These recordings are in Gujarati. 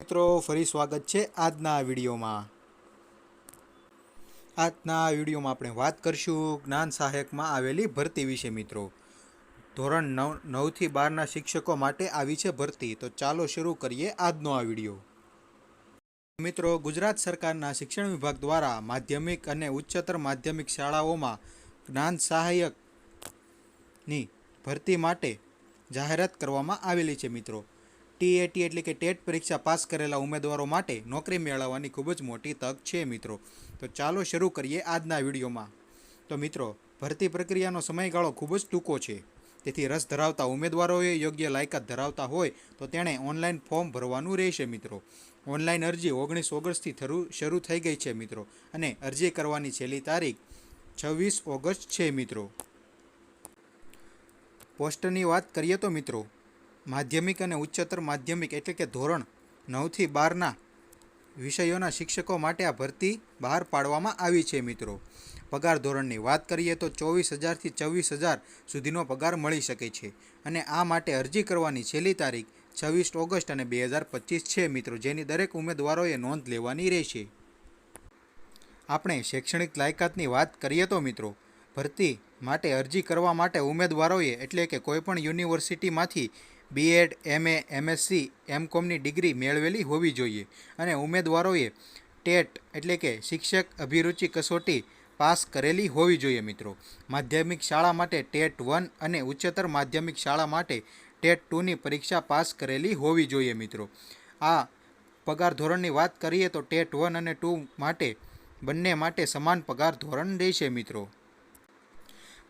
મિત્રો ફરી સ્વાગત છે આજના વિડીયોમાં આપણે વાત કરશું જ્ઞાન સહાયકમાં આવેલી ભરતી વિશે મિત્રો। ધોરણ 9 થી 12ના શિક્ષકો માટે આવી છે ભરતી। તો ચાલો શરૂ કરીએ આજનો આ વિડીયો। મિત્રો, ગુજરાત સરકારના શિક્ષણ વિભાગ દ્વારા માધ્યમિક અને ઉચ્ચતર માધ્યમિક શાળાઓમાં જ્ઞાન સહાયકની ભરતી માટે જાહેરાત કરવામાં આવેલી છે મિત્રો। ટીએટી એટલે કે ટેટ પરીક્ષા પાસ કરેલા ઉમેદવારો માટે નોકરી મેળવવાની ખૂબ જ મોટી તક છે મિત્રો। તો ચાલો શરૂ કરીએ આજના વિડીયોમાં। તો મિત્રો, ભરતી પ્રક્રિયાનો સમયગાળો ખૂબ જ ટૂંકો છે, તેથી રસ ધરાવતા ઉમેદવારોએ યોગ્ય લાયકાત ધરાવતા હોય તો તેણે ઓનલાઈન ફોર્મ ભરવાનું રહેશે મિત્રો। ઓનલાઈન અરજી 19 ઓગસ્ટથી શરૂ થઈ ગઈ છે મિત્રો, અને અરજી કરવાની છેલ્લી તારીખ 26 ઓગસ્ટ છે મિત્રો। પોસ્ટની વાત કરીએ તો મિત્રો, માધ્યમિક અને ઉચ્ચતર માધ્યમિક એટલે કે ધોરણ 9 થી 12ના વિષયોના શિક્ષકો માટે આ ભરતી બહાર પાડવામાં આવી છે મિત્રો। પગાર ધોરણની વાત કરીએ તો 24,000 થી 24,000 સુધીનો પગાર મળી શકે છે, અને આ માટે અરજી કરવાની છેલ્લી તારીખ 26 ઓગસ્ટ અને 2025 છે મિત્રો, જેની દરેક ઉમેદવારોએ નોંધ લેવાની રહેશે। આપણે શૈક્ષણિક લાયકાતની વાત કરીએ તો મિત્રો, ભરતી માટે અરજી કરવા માટે ઉમેદવારોએ એટલે કે કોઈપણ યુનિવર્સિટીમાંથી બીએડ, એમએ, એમએસસી, એમકોમની ડિગ્રી મેળવેલી હોવી જોઈએ, અને ઉમેદવારોએ ટેટ એટલે કે શિક્ષક અભિરુચિ કસોટી પાસ કરેલી હોવી જોઈએ મિત્રો। માધ્યમિક શાળા માટે ટેટ 1 અને ઉચ્ચતર માધ્યમિક શાળા માટે ટેટ 2ની પરીક્ષા પાસ કરેલી હોવી જોઈએ મિત્રો। આ પગાર ધોરણની વાત કરીએ તો ટેટ 1 અને 2 માટે બંને માટે સમાન પગાર ધોરણ રહેશે મિત્રો।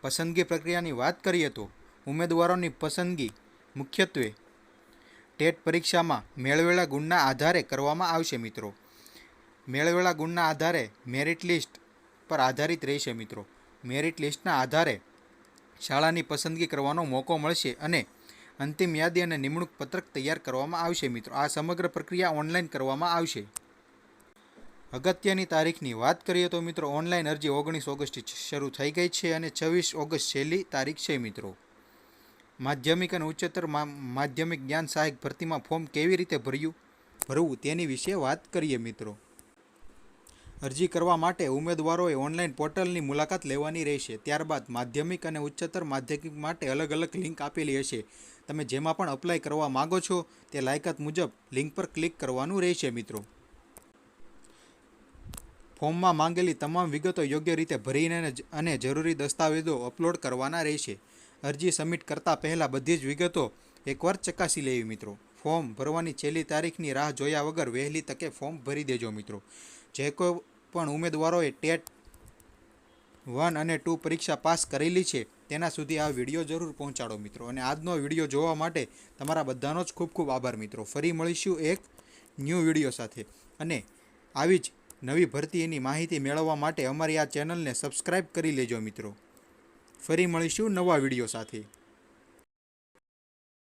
પસંદગી પ્રક્રિયાની વાત કરીએ તો ઉમેદવારોની પસંદગી મુખ્યત્વે ટેટ પરીક્ષામાં મેળવેલા ગુણના આધારે કરવામાં આવશે મિત્રો। મેળવેલા ગુણના આધારે મેરિટ લિસ્ટ પર આધારિત રહેશે મિત્રો। મેરિટ લિસ્ટના આધારે શાળાની પસંદગી કરવાનો મોકો મળશે, અને અંતિમ યાદી અને નિમણૂક પત્રક તૈયાર કરવામાં આવશે મિત્રો। આ સમગ્ર પ્રક્રિયા ઓનલાઈન કરવામાં આવશે। અગત્યની તારીખની વાત કરીએ તો મિત્રો, ઓનલાઈન અરજી 19 ઓગસ્ટથી શરૂ થઈ ગઈ છે, અને 26 ઓગસ્ટ છેલ્લી તારીખ છે મિત્રો। માધ્યમિક અને ઉચ્ચતર માધ્યમિક જ્ઞાન સહાયક ભરતીમાં ફોર્મ કેવી રીતે ભરવું તેની વિશે વાત કરીએ મિત્રો। અરજી કરવા માટે ઉમેદવારોએ ઓનલાઈન પોર્ટલની મુલાકાત લેવાની રહેશે। ત્યારબાદ માધ્યમિક અને ઉચ્ચતર માધ્યમિક માટે અલગ અલગ લિંક આપેલી હશે। તમે જેમાં પણ અપ્લાય કરવા માગો છો તે લાયકાત મુજબ લિંક પર ક્લિક કરવાનું રહેશે મિત્રો। ફોર્મમાં માંગેલી તમામ વિગતો યોગ્ય રીતે ભરીને અને જરૂરી દસ્તાવેજો અપલોડ કરવાના રહેશે। અરજી સબમિટ કરતા પહેલાં બધી જ વિગતો એકવાર ચકાસી લેવી મિત્રો। ફોર્મ ભરવાની છેલ્લી તારીખની રાહ જોયા વગર વહેલી તકે ફોર્મ ભરી દેજો મિત્રો। જે કોઈ પણ ઉમેદવારોએ ટેટ 1 અને 2 પરીક્ષા પાસ કરેલી છે તેના સુધી આ વિડીયો જરૂર પહોંચાડો મિત્રો। અને આજનો વિડીયો જોવા માટે તમારા બધાનો જ ખૂબ ખૂબ આભાર મિત્રો। ફરી મળીશું એક ન્યૂ વિડીયો સાથે, અને આવી જ નવી ભરતીની માહિતી મેળવવા માટે અમારી આ ચેનલને સબસ્ક્રાઈબ કરી લેજો મિત્રો। ફરી મળીશું નવા વિડીયો સાથે।